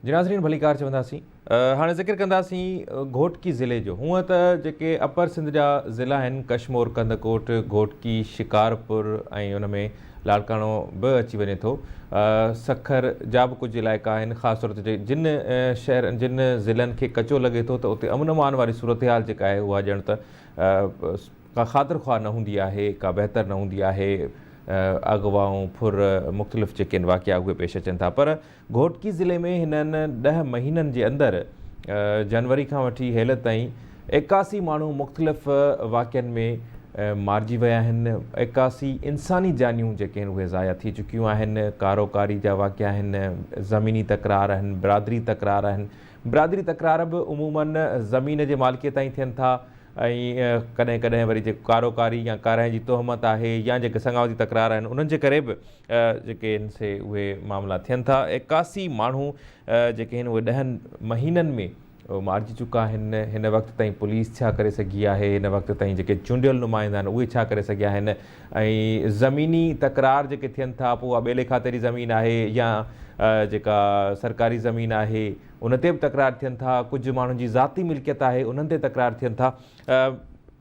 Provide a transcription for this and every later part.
जी नाज़रीन भलीकार चवंदासीं। हाँ ज़िक्र कंदासीं घोटकी ज़िले जो। हूँ तो जेके अपर सिंध जा ज़िला आहिनि कशमोर, कंदकोट, घोटकी, शिकारपुर ऐं उन में लाड़काणो बि अची वञे थो। सखर जा बि कुझु इलाइक़ा आहिनि, ख़ासि तौर ते जिन शहर जिन ज़िलनि खे कचो लॻे थो त उते अमन अमान वारी सूरत हाल जेका आहे उहा ॼण त का ख़ातिर ख़्वाह न हूंदी आहे, का बहितर न हूंदी आहे। अगवाऊं फुर मुख़्तलिफ़ जेके आहिनि वाक़िया उहे पेश अचनि था। पर घोटकी ज़िले में हिननि 10 महीननि जे अंदरि जनवरी खां वठी हेल ताईं 81 माण्हू मुख़्तलिफ़ वाक़ियनि में मारिजी विया आहिनि। 81 इंसानी जानियूं जेके आहिनि उहे ज़ाया थी चुकियूं आहिनि। कारोकारी जा वाक़िया आहिनि, ज़मीनी तकरार आहिनि, बिरादरी तकरार आहिनि। बिरादरी तकरार बि उमूमन ज़मीन जे मालिकीअ ताईं थियनि था ऐं कॾहिं कॾहिं वरी जेको कारोकारी या काराइं जी तोहमत आहे या जेके संगावती तकरार आहिनि उन्हनि जे करे बि जेके आहिनि से उहे मामला थियनि था। 81 माण्हू जेके आहिनि उहे 10 महीननि में मारिजी चुका आहिनि। हिन वक़्त ताईं पुलिस छा करे सघी आहे, हिन वक़्त ताईं जेके चूंडियल नुमाइंदा आहिनि उहे छा करे सघिया आहिनि, ऐं ज़मीनी तकरार जेके थियनि था पोइ उहा ॿिए खाते जी ज़मीन आहे या जेका सरकारी ज़मीन आहे उन ते बि तकरार थियनि था। कुझु माण्हुनि जी ज़ाती मिल्कियत आहे उन्हनि ते तकरार थियनि था।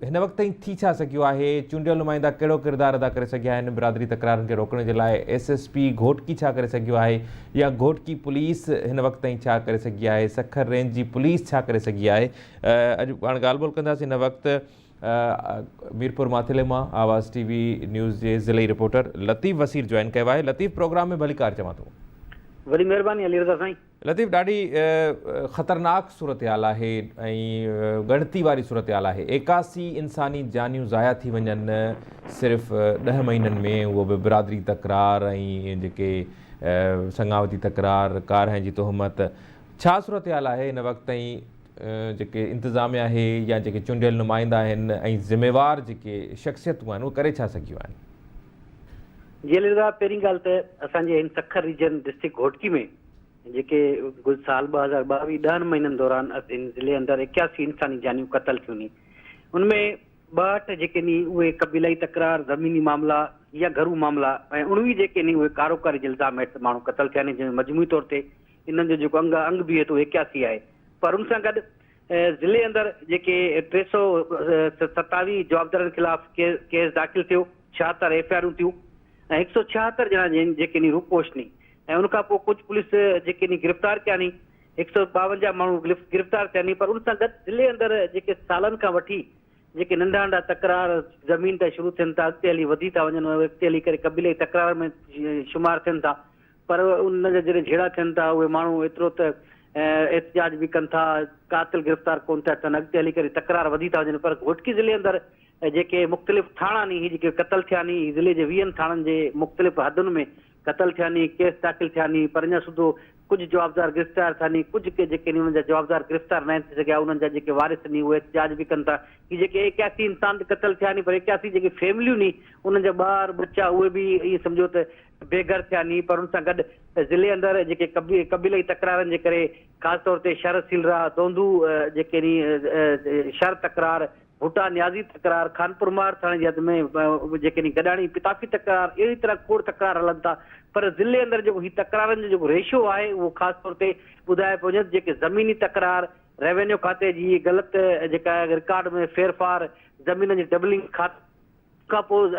हिन वक़्त ताईं थी छा सघियो आहे, चूंडियल नुमाइंदा कहिड़ो किरदारु अदा करे सघिया आहिनि बिरादरी तकरारनि खे रोकण जे लाइ, SSP घोटकी छा करे सघियो आहे या घोटकी पुलिस हिन वक़्त ताईं छा करे सघी आहे, सखर रेंज जी पुलिस छा करे सघी आहे। अॼु पाण ॻाल्हि ॿोल कंदासीं हिन वक़्तु मीरपुर माथिले मां आवाज़ TV न्यूज़ जे ज़िले रिपोर्टर लतीफ़ वसीर जॉइन कयो आहे। लतीफ़ प्रोग्राम में भलीकार चवां थो। वॾी महिरबानी अली रज़ा साईं। लतीफ़ ॾाढी ख़तरनाक सूरत हाल आहे ऐं ॻणती वारी सूरत हाल आहे। 81 इंसानी जानियूं ज़ाया थी वञनि सिर्फ़ु 10 महीननि में, उहो बि बिरादरी तकरार ऐं जेके संगावती तकरार, कारहाइं जी तोहमत। छा सूरत हाल आहे हिन वक़्त ताईं जेके इंतिज़ामिया आहे या जेके चूंडियल नुमाइंदा आहिनि ऐं ज़िम्मेवार जेके शख़्सियतूं आहिनि उहे करे छा सघियूं आहिनि? जी अली रज़ा, पहिरीं ॻाल्हि त असांजे हिन सखर रीजन डिस्ट्रिक्ट घोटकी में जेके कुझु साल 2022 10 महीननि दौरान हिन ज़िले अंदरि 81 इंसानी जानियूं क़तल थियूं आहिनि। उनमें 62 जेके नी उहे क़बीलाई तकरार, ज़मीनी मामला या घरू मामला ऐं 19 जेके नी उहे कारोकारी जे इल्ज़ाम हेठि माण्हू क़तल थिया आहिनि, जंहिंमें मजमूई तौर ते इन्हनि जो जेको अंग बीहे थो 81 आहे। पर उन सां गॾु ज़िले अंदरि जेके 327 जवाबदारनि ख़िलाफ़ केस दाख़िल थियो, 76 FIR थियूं ऐं 176 ॼणा जेके नी रूपोशनी ऐं उनखां पोइ कुझु पुलिस जेके नी गिरफ़्तार कया नी, 152 माण्हू गिरफ़्तार थिया नी। पर उन सां गॾु ज़िले अंदरि जेके सालनि खां वठी जेके नंढा नंढा तकरार ज़मीन ते शुरू थियनि था, अॻिते हली वधी था वञनि, अॻिते हली करे क़बीले तकरार में शुमार थियनि था। पर उन जा जॾहिं झेड़ा थियनि था उहे माण्हू एतिरो त एहतिजाज बि कनि था, कातिल गिरफ़्तार कोन था थियनि, अॻिते हली करे तकरार वधी था वञनि। पर घोटकी ज़िले अंदरि जेके मुख़्तलिफ़ थाणा नी ही जेके क़तल थिया नी, ज़िले जे 20 थाणनि जे मुख़्तलिफ़ हदुनि में क़तल थिया नी, केस दाख़िल थिया नी, पर अञा सुधो कुझु जवाबदार गिरफ़्तार थिया नी, कुझु के जेके नी उन्हनि जा जवाबदार गिरफ़्तार न थी सघिया, उन्हनि जा जेके वारिस नी उहे एहतिजाज बि कनि था कि जेके 81 इंसान क़तल थिया नी, पर 81 जेके फैमिलियूं नी उन्हनि जा ॿार बच्चा उहे बि इहे सम्झो त बेघर थिया नी। पर उन सां गॾु ज़िले अंदरि जेके क़बीलाई तकरारनि जे करे ख़ासि तौर ते शहर सीलरा, दोंदू जेके नी शहर तकरार, भूटा न्याज़ी तकरार, खानपुर मार थाणे जी हद में जेके नी गॾाणी पिताफी तकरार, अहिड़ी तरह खोड़ तकरार हलनि था। पर ज़िले अंदरि जेको ही तकरारनि जो जेको रेशियो आहे उहो ख़ासि तौर ते ॿुधाए पियो वञे जेके ज़मीनी तकरार, रेवेन्यू खाते जी ग़लति जेका रिकॉर्ड में फेरफार, ज़मीन जी डबलिंग खां पोइ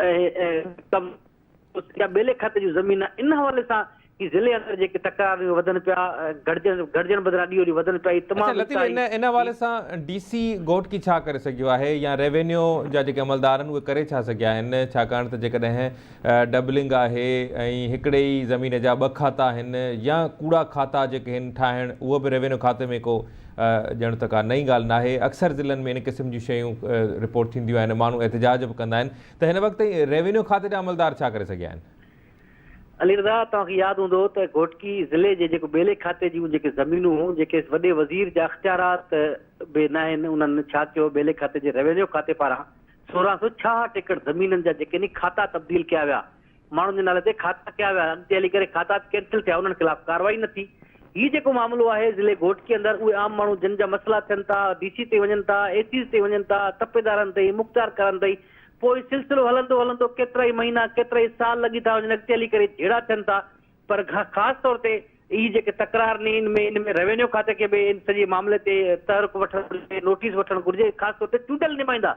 या ॿिए खाते जूं ज़मीन, इन हवाले सां कि ज़िले अंदरि जेके तकरार वधनि पिया, गॾिजण बदिरां ॾींहों ॾींहुं वधनि पिया। तमामु इन हवाले सां DC घोटकी छा करे सघियो आहे या रेवेन्यू जा जेके अमलदार आहिनि उहे करे छा सघिया आहिनि? छाकाणि त जेकॾहिं डबलिंग आहे ऐं हिकिड़े ई ज़मीन जा 2 खाता आहिनि या कूड़ा खाता जेके आहिनि ठाहिण, उहो बि रेवेन्यू खाते में को ॼण त का नई ॻाल्हि न आहे। अक्सर ज़िलनि में इन क़िस्म जी शयूं रिपोर्ट थींदियूं आहिनि, माण्हू एहतिजाज बि कंदा आहिनि। त हिन वक़्तु रेवेन्यू खाते जा अमलदार छा करे सघिया आहिनि? अली रज़ा, तव्हांखे यादि हूंदो त घोटकी ज़िले जे जेको ॿिए खाते जूं जेके ज़मीनूं हुयूं, जेके वॾे वज़ीर जा अख़्तियारात बि न आहिनि, उन्हनि छा कयो, ॿिए खाते जे रेवेन्यू खाते पारां 1666 एकड़ ज़मीननि जा जेके नी खाता तब्दील कया विया, माण्हुनि जे नाले ते खाता कया विया, अॻिते हली करे खाता कैंसिल थिया, उन्हनि ख़िलाफ़ कार्रवाई न थी। हीउ जेको मामिलो आहे ज़िले घोटकी अंदरि, उहे आम माण्हू जिन जा मसइला थियनि था, DC ते वञनि था, ACs ते वञनि था, तपेदारनि ते मुख़्तियार करनि ताईं, पोइ सिलसिलो हलंदो हलंदो केतिरा ई महीना, केतिरा ई साल लॻी था वञनि, अॻिते हली करे झेड़ा थियनि था। पर ख़ासि तौर ते इहे जेके तकरार इन में रेवेन्यू खाते खे बि इन सॼे मामले ते तहरुक वठणु घुरिजे, नोटिस वठणु घुरिजे, ख़ासि तौर ते चूंडियल नुमाइंदा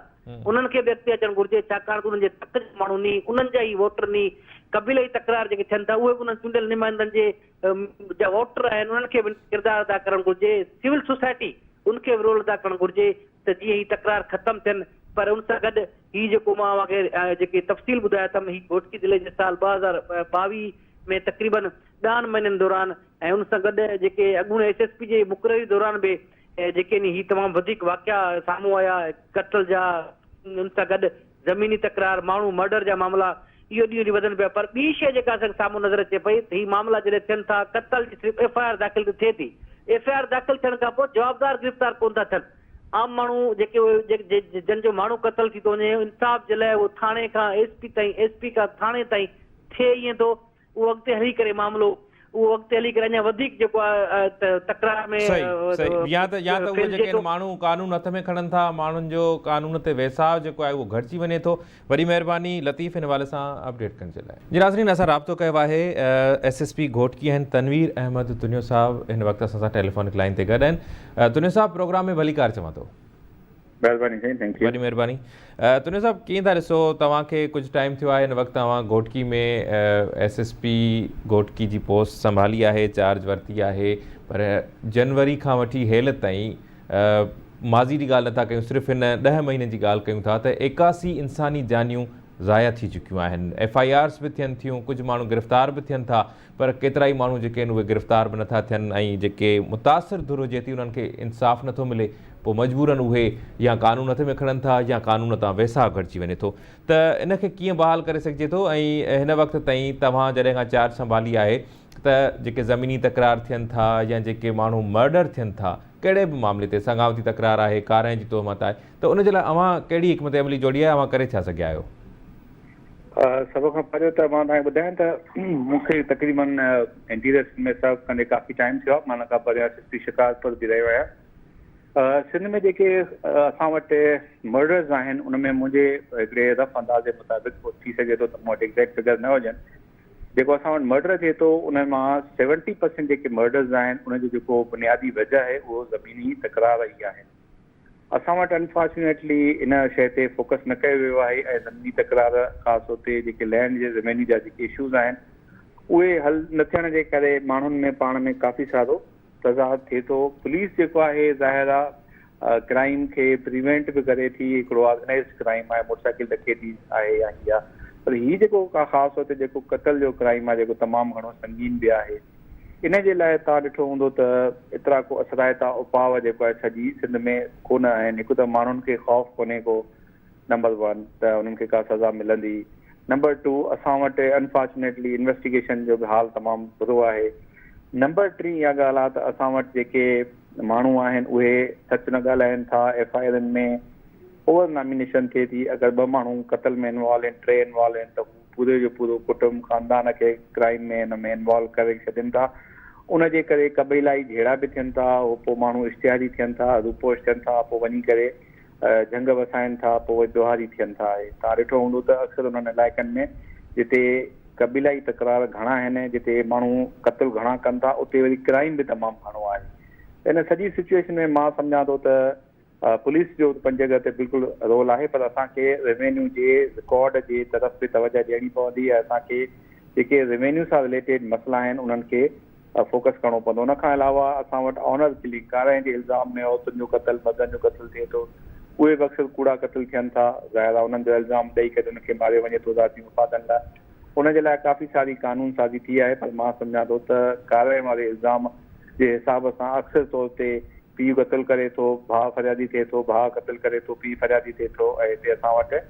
उन्हनि खे बि अॻिते अचणु घुरिजे, छाकाणि त उन्हनि जे तक जा माण्हू नी, उन्हनि जा ई वोटर नी, क़बीलई तकरार जेके थियनि था उहे बि उन्हनि चूंडियल नुमाइंदनि जे जा वोटर आहिनि उन्हनि खे बि किरदारु अदा करणु घुरिजे, सिविल सोसाइटी उनखे बि रोल अदा करणु घुरिजे त जीअं ही तकरार ख़तमु थियनि। पर उन सां गॾु हीउ जेको मां तव्हांखे जेके तफ़सील ॿुधाया अथमि, हीउ घोटकी ज़िले जे साल 2022 में तक़रीबन 10 महीननि दौरान ऐं उन सां गॾु जेके अॻूणे SSP जे मुक़ररी दौरान बि जेके हीउ तमामु वधीक वाक़िया साम्हूं आया, कत्ल जा, उन सां गॾु ज़मीनी तकरार, माण्हू मर्डर जा मामला इहो ॾींहों ॾींहुं वधनि पिया। पर ॿी शइ जेका असांखे साम्हूं नज़र अचे पई त हीउ मामला जॾहिं थियनि था, कत्ल जी सिर्फ़ु FIR दाख़िल थिए थी, FIR दाख़िल थियण खां पोइ जवाबदार गिरफ़्तार कोन था थियनि। आम माण्हू जेके जंहिंजो माण्हू कत्ल थी थो वञे, इंसाफ़ जे लाइ उहो थाणे खां SP ताईं, SP खां थाणे ताईं थिए ईअं थो, उहो अॻिते हली करे मामिलो उहो अॻिते हली करे अञा वधीक जेको आहे तकरार में या त उहे जेके माण्हू कानून हथ में खणनि था, माण्हुनि जो कानून ते वैसाव जेको आहे उहो घटिजी वञे थो। वॾी महिरबानी लतीफ़ हिन हवाले सां अपडेट करण जे लाइ। जी नाज़रीन, असां राब्तो कयो आहे SSP घोटकी आहिनि तनवीर अहमद तुनियो साहब, हिन वक़्तु असां सां टेलीफोनिक लाइन ते गॾु आहिनि। तुनियो साहब, प्रोग्राम में भली कार चवां थो। महिरबानी साईं, थैंक यू। वॾी महिरबानी। तुनियो साहब, कीअं था ॾिसो, तव्हांखे कुझु टाइम थियो आहे हिन वक़्तु तव्हां घोटकी में SSP घोटकी जी पोस्ट संभाली आहे, चार्ज वरिती आहे, पर जनवरी खां वठी हेल ताईं माज़ी जी ॻाल्हि नथा कयूं, सिर्फ़ु हिन 10 महीननि जी ॻाल्हि कयूं था त 81 इंसानी जानियूं ज़ाया थी चुकियूं आहिनि। FIRs बि थियनि थियूं, कुझु माण्हू गिरफ़्तार बि थियनि था, पर केतिरा ई माण्हू जेके आहिनि उहे गिरफ़्तार बि नथा थियनि, ऐं जेके मुतासिर धुर हुजे थी उन्हनि खे इंसाफ़ नथो मिले, पोइ मजबूरन उहे या कानून हथ में खणनि था या कानून तां वैसाव घटिजी वञे थो। त इनखे कीअं बहाल करे सघिजे थो, ऐं हिन वक़्तु ताईं तव्हां जॾहिं खां चार्ज संभाली आहे त जेके ज़मीनी तकरार थियनि था या जेके माण्हू मर्डर थियनि था, कहिड़े बि मामले ते, संगावती तकरार आहे, कारां जी तोहमत आहे, त उनजे लाइ अव्हां कहिड़ी हिकमत अमली जोड़ी आहे, अव्हां करे छा सघिया आहियो? सभ खां पहिरियों त मां तव्हांखे ॿुधायां त मूंखे तक़रीबन इंटीरियर में सर्व कंदे काफ़ी टाइम थियो आहे। मां हुन खां पहिरियों SSP शिकारपुर बि रहियो आहियां। सिंध में जेके असां वटि मर्डर्स आहिनि उन में मुंहिंजे हिकिड़े रफ़ अंदाज़े मुताबिक़ थी सघे थो त मूं वटि एग्ज़ैक्ट फिगर न हुजनि, जेको असां वटि मर्डर थिए थो उन मां 70% जेके मर्डर्स आहिनि उनजो जेको बुनियादी वजह आहे उहो ज़मीनी तकरार ई आहे। असां वटि अनफॉर्चुनेटली इन शइ ते फोकस न कयो वियो आहे ऐं ज़मीनी तकरार ख़ासि तौर ते जेके लैंड जे ज़मीनी जा जेके इशूज़ आहिनि उहे हल न थियण जे करे माण्हुनि में पाण में काफ़ी सारो तज़ाद थिए थो। पुलिस जेको आहे ज़ाहिर आहे क्राइम खे प्रिवेंट बि करे थी, हिकिड़ो ऑर्गनाइज़ क्राइम आहे, मोटरसाइकिल डकैती आहे या हीअ, पर हीउ जेको ख़ासि तौर ते जेको कत्ल जो क्राइम आहे जेको तमामु घणो संगीन बि आहे, इन जे लाइ तव्हां ॾिठो हूंदो त एतिरा को असराइता उपाउ जेको आहे सॼी सिंध में कोन आहिनि। हिकु त माण्हुनि खे ख़ौफ़ कोन्हे को, नंबर 1 त उन्हनि खे का सज़ा मिलंदी। नंबर 2, असां वटि अनफॉर्चुनेटली इन्वेस्टिगेशन जो बि हाल तमामु बुरो आहे। नंबर 3 इहा ॻाल्हि आहे त असां वटि जेके माण्हू आहिनि उहे सच न ॻाल्हाइनि था। FIR में ओवर नॉमिनेशन थिए थी, अगरि 2 माण्हू कत्ल में इन्वॉल्व आहिनि, 3 इन्वॉल्व आहिनि त पूरे जो पूरो कुटुंब ख़ानदान खे क्राइम में हिन में इन्वॉल्व करे छॾनि था। उनजे करे क़बीलाई झेड़ा बि थियनि था, उहो पोइ माण्हू इश्तिहारी थियनि था, रूपोश थियनि था, पोइ वञी करे जंग वसाइनि था, पोइ जोहारी थियनि था। तव्हां ॾिठो हूंदो त अक्सर उन्हनि इलाइक़नि में जिते क़बीलाई तकरार घणा आहिनि, जिते माण्हू क़त्ल घणा कनि था, उते वरी क्राइम बि तमामु घणो आहे। इन सॼी सिचुएशन में मां सम्झां थो त पुलिस जो पंज जॻह ते बिल्कुलु रोल आहे, पर असांखे रेवेन्यू जे रिकॉर्ड जे तरफ़ बि तवजह ॾियणी पवंदी ऐं असांखे जेके रेवेन्यू सां रिलेटेड मसइला आहिनि उन्हनि खे फोकस करणो पवंदो। उन खां अलावा असां वटि ऑनर किलिंग, कारां जे इल्ज़ाम में औरतुनि जो क़त्ल, मर्दनि जो क़त्ल थिए थो, उहे बि अक्सर कूड़ा क़त्ल थियनि था। ज़ाहिर आहे उन्हनि जो इल्ज़ाम ॾेई करे उनखे मारे वञे थो ज़ाती मुफ़ादनि लाइ, उनजे लाइ काफ़ी सारी कानून साज़ी थी आहे। पर मां सम्झां थो त कारे वारे इल्ज़ाम जे हिसाब सां अक्सर तौर ते पीउ क़त्ल करे थो, भाउ फरियादी थिए थो, भाउ क़त्ल करे थो, पीउ फरियादी थिए थो, ऐं हिते असां वटि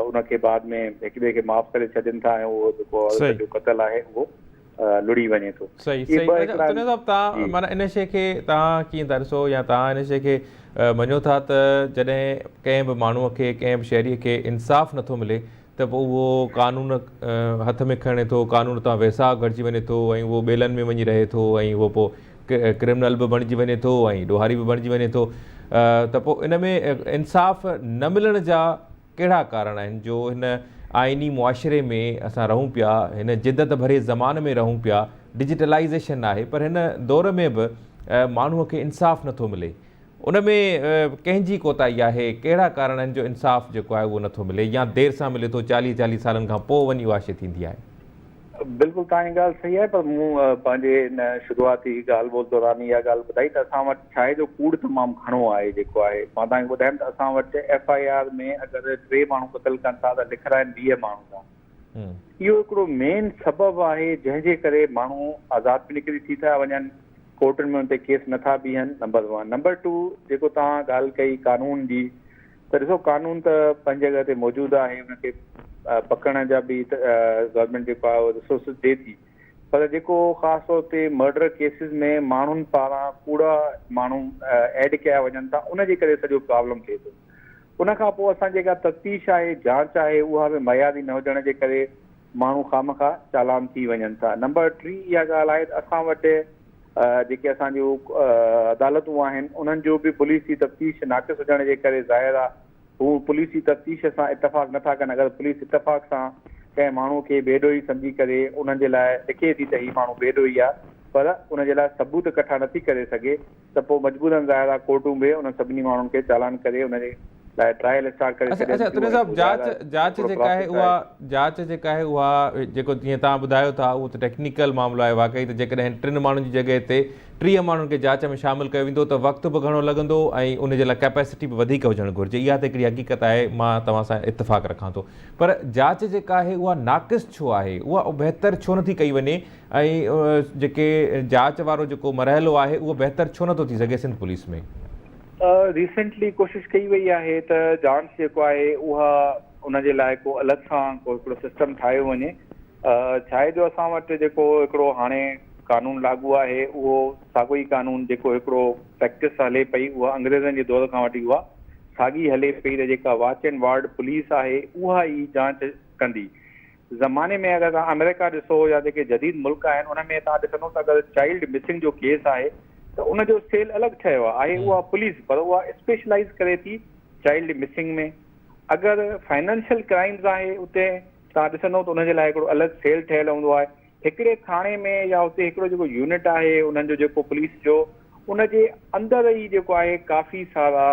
उनखे बाद में हिक ॿिए खे माफ़ करे छॾनि था ऐं उहो जेको औरत जो क़त्ल आहे उहो लुड़ी वञे थो। सही तव्हां माना इन शइ खे तव्हां कीअं था ॾिसो या तव्हां इन शइ खे मञो था त जॾहिं कंहिं बि माण्हूअ खे, कंहिं बि शहरीअ खे इंसाफ़ नथो मिले त पोइ उहो कानून हथ में खणे थो, कानून तां वैसाव घटिजी वञे थो ऐं उहो ॿेलनि में वञी रहे थो ऐं उहो पोइ क्रिमिनल बि बणिजी वञे थो ऐं ॾोहारी बि बणिजी वञे थो। त पोइ इन में इंसाफ़ न मिलण जा कहिड़ा कारण आहिनि जो हिन आइनी मुआशिरे में असां रहूं पिया, हिन जिदत भरे ज़माने में रहूं पिया, डिजिटलाइज़ेशन आहे, पर हिन दौर में बि माण्हूअ खे इंसाफ़ नथो मिले। उन में कंहिंजी कोताही आहे, कहिड़ा कारणनि जो इंसाफ़ जेको आहे उहो नथो मिले या देरि सां मिले थो, 40 सालनि खां पोइ वञी उहा शइ थींदी आहे? बिल्कुलु तव्हांजी ॻाल्हि सही आहे, पर मूं पंहिंजे हिन शुरूआती ॻाल्हि ॿोल दौरान इहा ॻाल्हि ॿुधाई त असां वटि छा आहे जो कूड़ तमामु घणो आहे। जेको आहे मां तव्हांखे ॿुधायां त असां वटि FIR में अगरि 3 माण्हू क़तल कनि था त लिखियलु आहिनि 20 माण्हू था। इहो हिकिड़ो मेन सबबु आहे जंहिंजे करे माण्हू आज़ाद बि निकिरी थी था वञनि, कोर्टुनि में उन ते केस नथा बीहनि, नंबर 1। नंबर 2, जेको तव्हां ॻाल्हि कई कानून जी, त ॾिसो कानून त पंहिंजी जॻह ते मौजूदु आहे, हुनखे पकड़ण जा बि गवर्नमेंट जेको आहे रिसोर्सिस ॾिए थी, पर जेको ख़ासि तौर ते मर्डर केसिस में माण्हुनि पारां कूड़ा माण्हू ऐड कया वञनि था, उनजे करे सॼो प्रॉब्लम थिए थो। उन खां पोइ असां जेका तफ़्तीश आहे, जांच आहे, उहा बि मयादी न हुजण जे करे माण्हू खामखा चालान थी वञनि था। नंबर 3 इहा ॻाल्हि आहे त असां वटि जेके असांजूं अदालतूं आहिनि, उन्हनि जो बि पुलिस जी तफ़्तीश नाक़िस हुजण जे करे ज़ाहिर आहे हू पुलिस जी तफ़्तीश सां इतफ़ाक़ नथा कनि। अगरि पुलिस इतफ़ाक़ सां कंहिं माण्हू खे बेॾोही सम्झी करे उन्हनि जे लाइ लिखे थी त हीउ माण्हू बेॾोही आहे, पर उनजे लाइ सबूत इकठा नथी करे सघे, त पोइ मजबूरन ज़ाहिर आहे कोर्टूं बि उन सभिनी माण्हुनि खे चालान करे उनजे लाइ ट्रायल स्टार्ट करे। अच्छा तुने साहब, जांच जेका आहे उहा जेको जीअं तव्हां ॿुधायो था उहो त टेक्निकल मामिलो आहे वाक़ई। त जेकॾहिं 3 माण्हुनि जी जॻह ते 30 माण्हुनि खे जांच में शामिलु कयो वेंदो त वक़्तु बि घणो लॻंदो ऐं उनजे लाइ कैपेसिटी बि वधीक हुजणु घुरिजे। इहा त हिकिड़ी हक़ीक़त आहे, मां तव्हां सां इतफ़ाक़ रखां थो। पर जांच जेका आहे उहा नाक़िस छो आहे, उहा बहितर छो नथी कई वञे ऐं जेके जांच वारो जेको मरहलो आहे उहो बहितर छो नथो थी सघे सिंध पुलिस में? रिसेंटली कोशिशि कई वई आहे त जांच जेको आहे उहा उनजे लाइ को अलॻि सां को हिकिड़ो सिस्टम ठाहियो वञे। छा आहे जो असां वटि जेको हिकिड़ो हाणे कानून लागू आहे, उहो साॻियो ई कानून जेको हिकिड़ो प्रैक्टिस हले पई, उहा अंग्रेज़नि जे दौर खां वठी उहा साॻी हले पई त जेका वॉच एंड वार्ड पुलिस आहे उहा ई जांच कंदी। ज़माने में अगरि तव्हां अमेरिका ॾिसो या जेके जदीद मुल्क आहिनि, उन में तव्हां ॾिसंदो त अगरि चाइल्ड मिसिंग जो केस आहे त उनजो सेल अलॻि ठहियो आहे उहा पुलिस, पर उहा स्पेशलाइज़ करे थी चाइल्ड मिसिंग में। अगरि फाइनेंशियल क्राइम्स आहे उते तव्हां ॾिसंदो त उनजे लाइ हिकिड़ो अलॻि सेल ठहियलु हूंदो आहे। हिकिड़े थाणे में या उते हिकिड़ो जेको यूनिट आहे उन्हनि जो जेको पुलिस जो, उनजे अंदरि ई जेको आहे काफ़ी सारा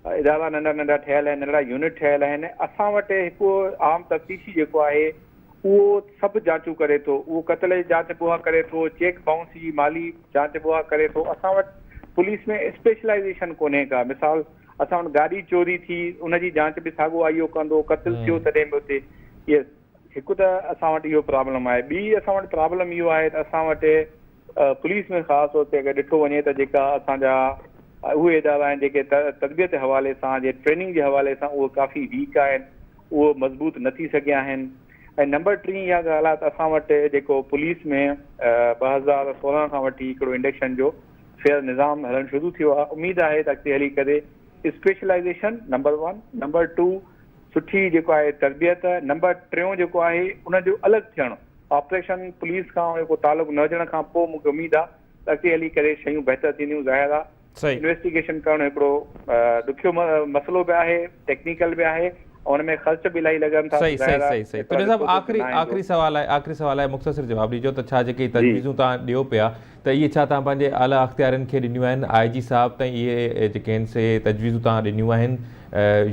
इदारा नंढा नंढा ठहियल आहिनि, नंढड़ा यूनिट ठहियल आहिनि। असां वटि हिकु आम तफ़्तीशी जेको आहे उहो सभु जांचूं करे थो, उहो क़तल जी जांच बि उहा करे थो, चेक बाउंस जी माली जांच बि उहा करे थो। असां वटि पुलिस में स्पेशलाइज़ेशन कोन्हे का। मिसाल असां वटि गाॾी चोरी थी उनजी जांच बि साॻियो IO कंदो, क़तल थियो तॾहिं बि उते। इहे हिकु त असां वटि इहो प्रॉब्लम आहे। ॿी असां वटि प्रॉब्लम इहो आहे त असां वटि पुलिस में ख़ासि तौर ते अगरि ॾिठो वञे त जेका असांजा उहे इदारा आहिनि जेके तरबियत जे हवाले सां, जे ट्रेनिंग जे हवाले सां, उहे काफ़ी वीक आहिनि, उहो मज़बूत न थी सघिया आहिनि। ऐं नंबर 3 इहा ॻाल्हि आहे त असां वटि जेको पुलिस में 2016 खां वठी हिकिड़ो इंडक्शन जो फेयर निज़ाम हलणु शुरू थियो आहे। उमेदु आहे त अॻिते हली करे स्पेशलाइज़ेशन नंबर 1, नंबर 2 सुठी जेको आहे तरबियत, नंबर 3 जेको आहे उनजो अलॻि थियणु, ऑपरेशन पुलिस खां जेको तालुक़ु न हुजण खां पोइ मूंखे उमेदु आहे त अॻिते हली करे शयूं बहितर थींदियूं। ज़ाहिर आहे इन्वेस्टिगेशन करणु हिकिड़ो ॾुखियो मसइलो बि आहे, टेक्निकल बि आहे, और उनमें ख़र्च बि इलाही लॻनि था। सही तुंहिंजो साहब आख़िरी सवाल आहे, मुख़्तसिर जवाब ॾिजो त छा जेके तजवीज़ूं तव्हां ॾियो पिया त इहे छा तव्हां पंहिंजे आला अख़्तियारनि खे ॾिनियूं आहिनि, IG साहब ताईं इहे जेके आहिनि से तजवीज़ूं तव्हां ॾिनियूं आहिनि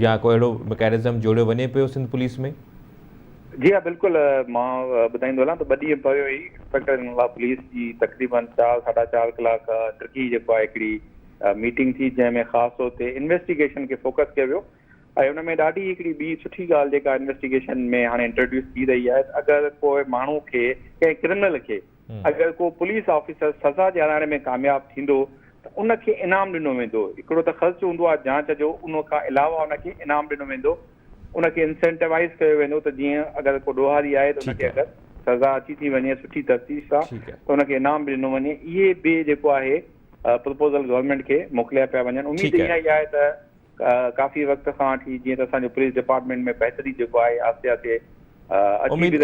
या को अहिड़ो मैकेनिज़म जोड़ियो वञे पियो सिंध पुलिस में? जी हा, बिल्कुलु। मां ॿुधाईंदो हलां त 2 ॾींहं पहिरियों ई इंस्पेक्टर जनरल पुलिस जी तक़रीबन 4-4.5 कलाक टर्की जेको आहे हिकिड़ी मीटिंग थी, जंहिंमें ख़ासि तौर ते इन्वेस्टिगेशन खे फोकस कयो वियो। ऐं उन में ॾाढी हिकिड़ी ॿी सुठी ॻाल्हि जेका इन्वेस्टिगेशन में हाणे इंट्रोड्यूस थी रही आहे, अगरि कोई माण्हू खे, कंहिं क्रिमिनल खे अगरि को पुलिस ऑफिसर सज़ा ॾियारण में कामयाबु थींदो त उनखे इनाम ॾिनो वेंदो। हिकिड़ो त ख़र्चु हूंदो आहे जांच जो, उन खां अलावा उनखे इनाम ॾिनो वेंदो, उनखे इंसेंटिवाइज़ कयो वेंदो त जीअं अगरि को ॾोहारी आहे त उनखे अगरि सज़ा अची थी वञे सुठी तफ़्तीश सां त उनखे इनाम बि ॾिनो वञे। इहे बि जेको आहे प्रपोज़ल गवर्नमेंट खे मोकिलिया पिया वञनि। उमेदु इहा ई आहे त काफ़ी वक़्त खां वठी जीअं त असांजो पुलिस डिपार्टमेंट में बहितरी जेको आहे आहिस्ते आहिस्ते उम्मीद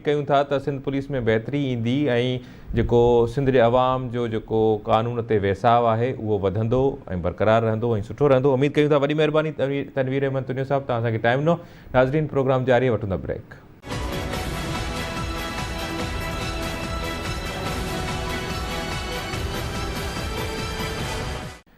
कयूं था त सिंध पुलिस में बहितरी ईंदी ऐं जेको सिंध जे अवाम जो जेको कानून ते वैसाव आहे उहो वधंदो ऐं बरक़रार रहंदो ऐं सुठो रहंदो। उम्मीद कयूं था। वॾी महिरबानी तनवीर अहमद तुनियो साहब, तव्हां असांखे टाइम ॾिनो। नाज़रीन, प्रोग्राम जारी, वठूं था ब्रेक।